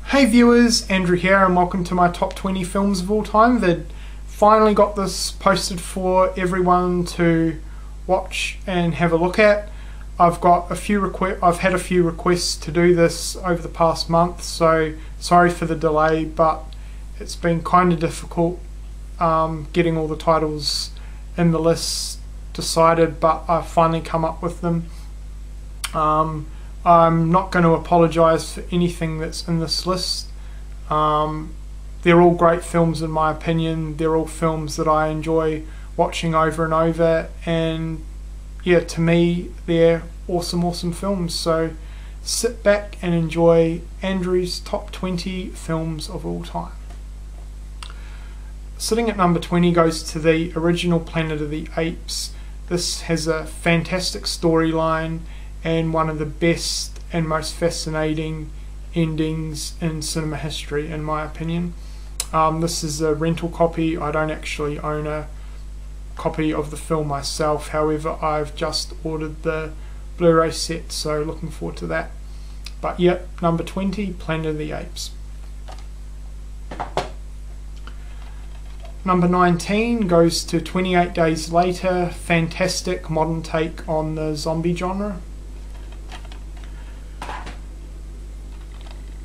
Hey viewers, Andrew here and welcome to my top 20 films of all time. That finally got this posted for everyone to watch and have a look at. I've had a few requests to do this over the past month, so sorry for the delay, but it's been kind of difficult getting all the titles in the list decided, but I've finally come up with them. I'm not going to apologise for anything that's in this list. They're all great films in my opinion. They're all films that I enjoy watching over and over, and yeah, to me they're awesome films. So sit back and enjoy Andrew's top 20 films of all time. Sitting at number 20 goes to the original Planet of the Apes. This has a fantastic storyline and one of the best and most fascinating endings in cinema history, in my opinion. This is a rental copy. I don't actually own a copy of the film myself, however I've just ordered the Blu-ray set, so looking forward to that. But yep, number 20, Planet of the Apes. Number 19 goes to 28 Days Later, fantastic modern take on the zombie genre.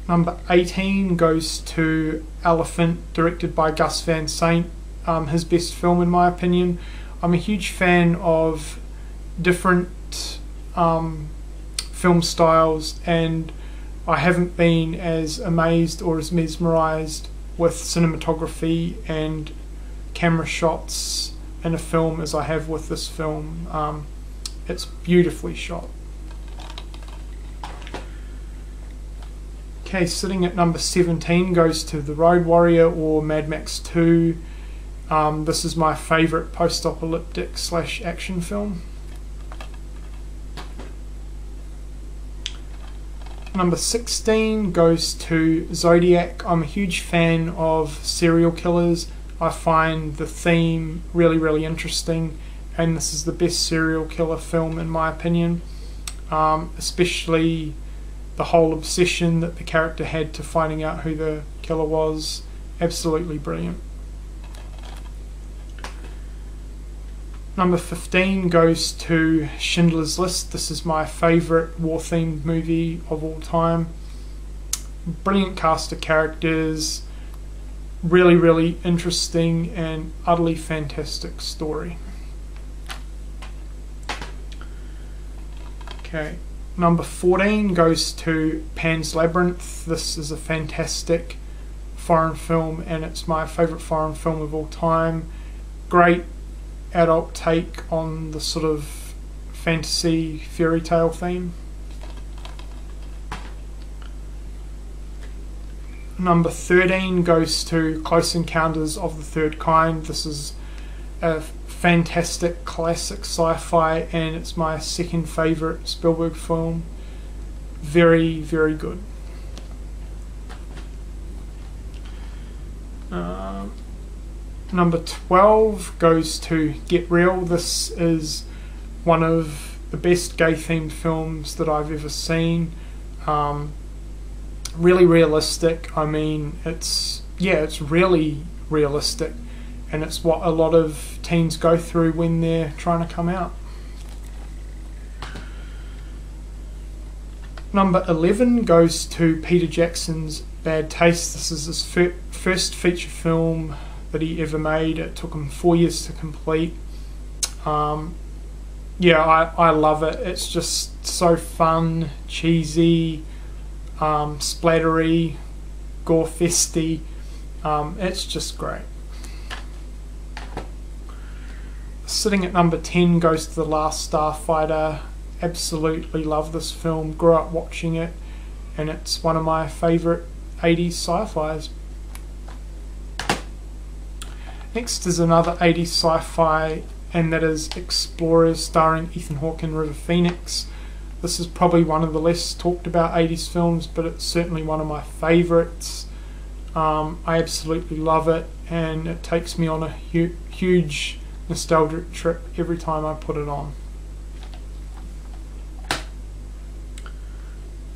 Number 18 goes to Elephant, directed by Gus Van Sant, his best film in my opinion. I'm a huge fan of different film styles, and I haven't been as amazed or as mesmerised with cinematography and camera shots in a film as I have with this film. It's beautifully shot. Okay, sitting at number 17 goes to The Road Warrior or Mad Max 2. This is my favourite post-apocalyptic / action film. Number 16 goes to Zodiac. I'm a huge fan of serial killers. I find the theme really interesting, and this is the best serial killer film in my opinion, especially the whole obsession that the character had to finding out who the killer was. Absolutely brilliant. Number 15 goes to Schindler's List. This is my favourite war-themed movie of all time. Brilliant cast of characters, really interesting and utterly fantastic story. Okay. Number 14 goes to Pan's Labyrinth. This is a fantastic foreign film, and it's my favourite foreign film of all time. Great adult take on the sort of fantasy fairy tale theme. Number 13 goes to Close Encounters of the Third Kind. This is a fantastic classic sci-fi, and it's my second favourite Spielberg film. Very good. Number 12 goes to Get Real. This is one of the best gay themed films that I've ever seen. Really realistic. I mean, it's really realistic, and it's what a lot of teens go through when they're trying to come out. Number 11 goes to Peter Jackson's Bad Taste. This is his first feature film that he ever made. It took him 4 years to complete. I love it. It's just so fun, cheesy, splattery, gore-festy. It's just great. Sitting at number 10 goes to The Last Starfighter. Absolutely love this film, grew up watching it, and it's one of my favourite 80s sci-fis. Next is another 80s sci-fi, and that is Explorers, starring Ethan Hawke and River Phoenix. This is probably one of the less talked about 80s films, but it's certainly one of my favourites. I absolutely love it, and it takes me on a huge nostalgic trip every time I put it on.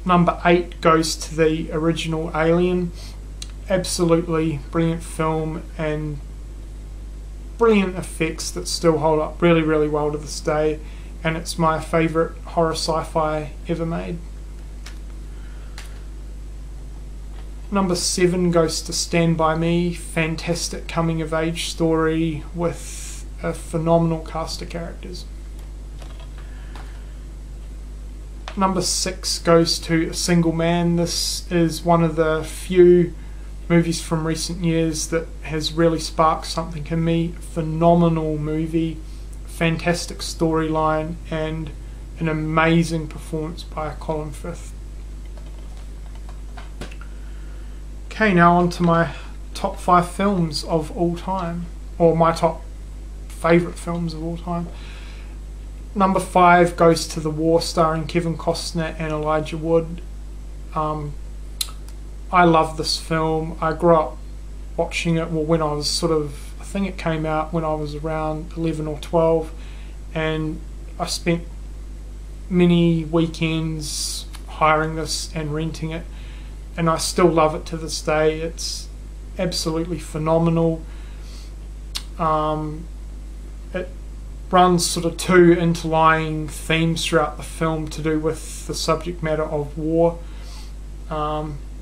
Number 8 goes to the original Alien. Absolutely brilliant film and brilliant effects that still hold up really, really well to this day, and it's my favourite horror sci-fi ever made. Number 7 goes to Stand By Me. Fantastic coming of age story with a phenomenal cast of characters. Number 6 goes to A Single Man. This is one of the few movies from recent years that has really sparked something in me. Phenomenal movie, fantastic storyline, and an amazing performance by Colin Firth. Okay, now on to my top 5 films of all time, or my top favourite films of all time. Number 5 goes to The War, starring Kevin Costner and Elijah Wood. I love this film. I grew up watching it, well, when I was I think it came out when I was around 11 or 12, and I spent many weekends hiring this and renting it, and I still love it to this day. It's absolutely phenomenal. It runs sort of 2 interlying themes throughout the film to do with the subject matter of war.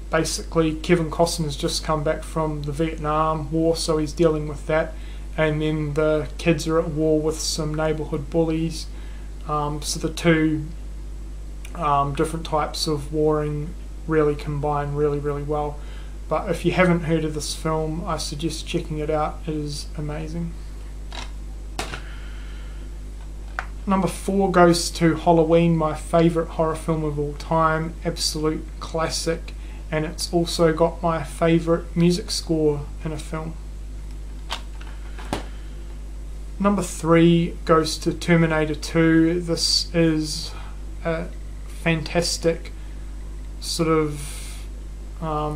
Basically, Kevin Costner's just come back from the Vietnam War, so he's dealing with that, and then the kids are at war with some neighbourhood bullies. So the 2 different types of warring really combine really, really well. But if you haven't heard of this film, I suggest checking it out. It is amazing. Number 4 goes to Halloween, my favourite horror film of all time. Absolute classic. And it's also got my favourite music score in a film. Number 3 goes to Terminator 2. This is a fantastic sort of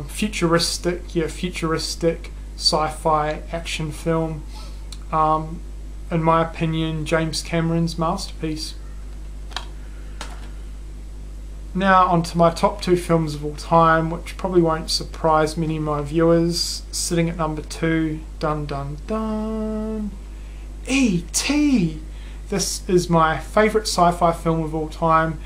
futuristic sci-fi action film. In my opinion, James Cameron's masterpiece. Now onto my top 2 films of all time, which probably won't surprise many of my viewers. Sitting at number 2, dun dun dun, E.T. This is my favourite sci-fi film of all time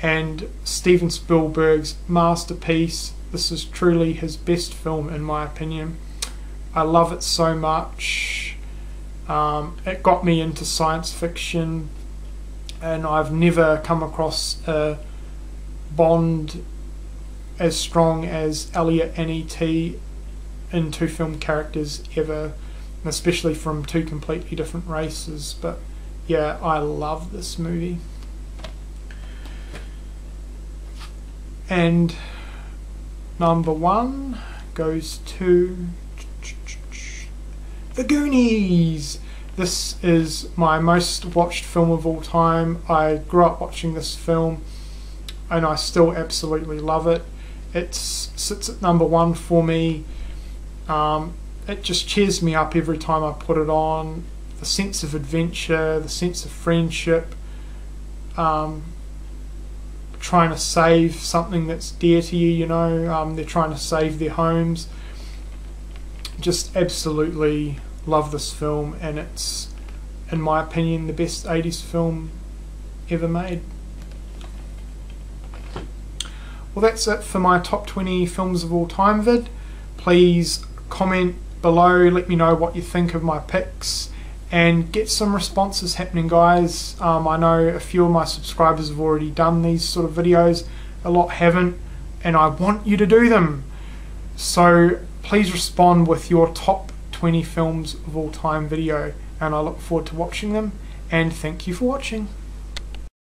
and Steven Spielberg's masterpiece. This is truly his best film in my opinion. I love it so much. It got me into science fiction, and I've never come across a bond as strong as Elliot and E.T. in 2 film characters ever, and especially from 2 completely different races. But yeah, I love this movie. And number 1 goes to The Goonies. This is my most watched film of all time. I grew up watching this film and I still absolutely love it. It sits at number 1 for me. It just cheers me up every time I put it on. The sense of adventure, the sense of friendship, trying to save something that's dear to you, you know, they're trying to save their homes. Just absolutely love this film, and it's, in my opinion, the best 80s film ever made. Well, that's it for my top 20 films of all time vid. Please comment below, let me know what you think of my picks, and get some responses happening, guys. I know a few of my subscribers have already done these sort of videos, a lot haven't, and I want you to do them. So please respond with your top 20 films of all time video, and I look forward to watching them, and thank you for watching.